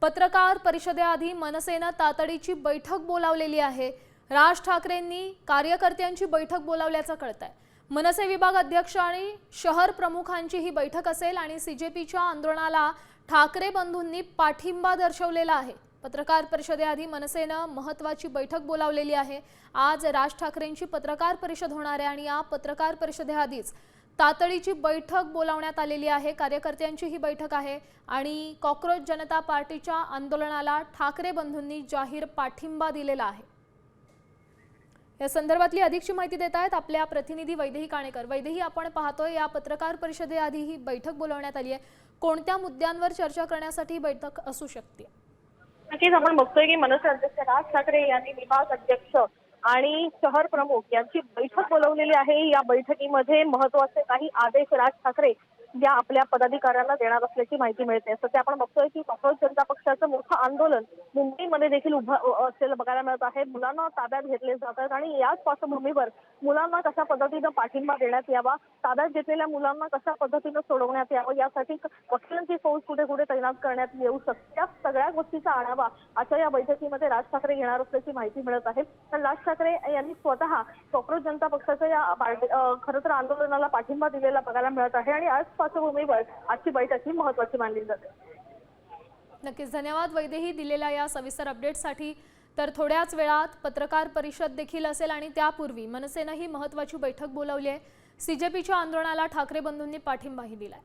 पत्रकार परिषदेआधी मनसेनं तातडीची बैठक बोलावलेली आहे। राज ठाकरेंनी कार्यकर्त्यांची बैठक बोलावल्याचं कळतंय। मनसे विभाग अध्यक्ष आणि शहर प्रमुखांची ही बैठक असेल आणि सीजेपीच्या आंदोलनाला ठाकरे बंधूंनी पाठिंबा दर्शवलेला आहे। पत्रकार परिषदेआधी मनसेनं महत्त्वाची बैठक बोलावलेली आहे। आज राज ठाकरेंची पत्रकार परिषद होणार आहे आणि या पत्रकार परिषदेआधीच तातडीची बैठक बोलावण्यात आलेली आहे। कार्यकर्त्यांची ही बैठक आहे आणि कॉकरोच जनता पार्टीच्या आंदोलनाला ठाकरे बंधूंनी जाहीर पाठिंबा दिलेला आहे। या संदर्भातली अधिकची माहिती देत आहेत आपल्या प्रतिनिधी वैदेही काणेकर। वैदेही, आपण पाहतोय या पत्रकार परिषदेआधी ही बैठक बोलावण्यात आली आहे। कोणत्या मुद्द्यांवर चर्चा करण्यासाठी बैठक असू शकते? नक्कीच आपण बघतोय की मनसे अध्यक्ष राज ठाकरे यांनी विभाग अध्यक्ष आणि शहर प्रमुख यांची बैठक बोलवलेली आहे। या बैठकीमध्ये महत्त्वाचे काही आदेश राज ठाकरे या आपल्या पदाधिकाऱ्यांना देणार असल्याची माहिती मिळते। सध्या आपण बघतोय की कॉकरोच जनता पक्षाचं मोठं आंदोलन मुंबईमध्ये देखील उभं असलेलं बघायला मिळत आहे। मुलांना ताब्यात घेतले जातात आणि याच पार्श्वभूमीवर मुलांना कशा पद्धतीनं पाठिंबा देण्यात यावा, ताब्यात घेतलेल्या मुलांना कशा पद्धतीनं सोडवण्यात यावं, यासाठी वकिलांची फौज कुठे कुठे तैनात करण्यात येऊ शकते, या सगळ्या गोष्टीचा आढावा आजच्या या बैठकीमध्ये राज ठाकरे घेणार असल्याची माहिती मिळत आहे। तर राज ठाकरे यांनी स्वतः कॉकरोच जनता पक्षाच्या या खरं तर आंदोलनाला पाठिंबा दिलेला बघायला मिळत आहे आणि आज पार्श्वभूमीवर आजची बैठक ही महत्त्वाची मानली जाते। नक्कीच धन्यवाद वैदेही दिलेल्या या सविस्तर अपडेटसाठी। तर थोड्याच वेळात पत्रकार परिषद देखील असेल आणि त्यापूर्वी मनसेनं ही महत्त्वाची बैठक बोलावली आहे। सीजेपीच्या आंदोलनाला ठाकरे बंधूंनी पाठिंबाही दिलाय।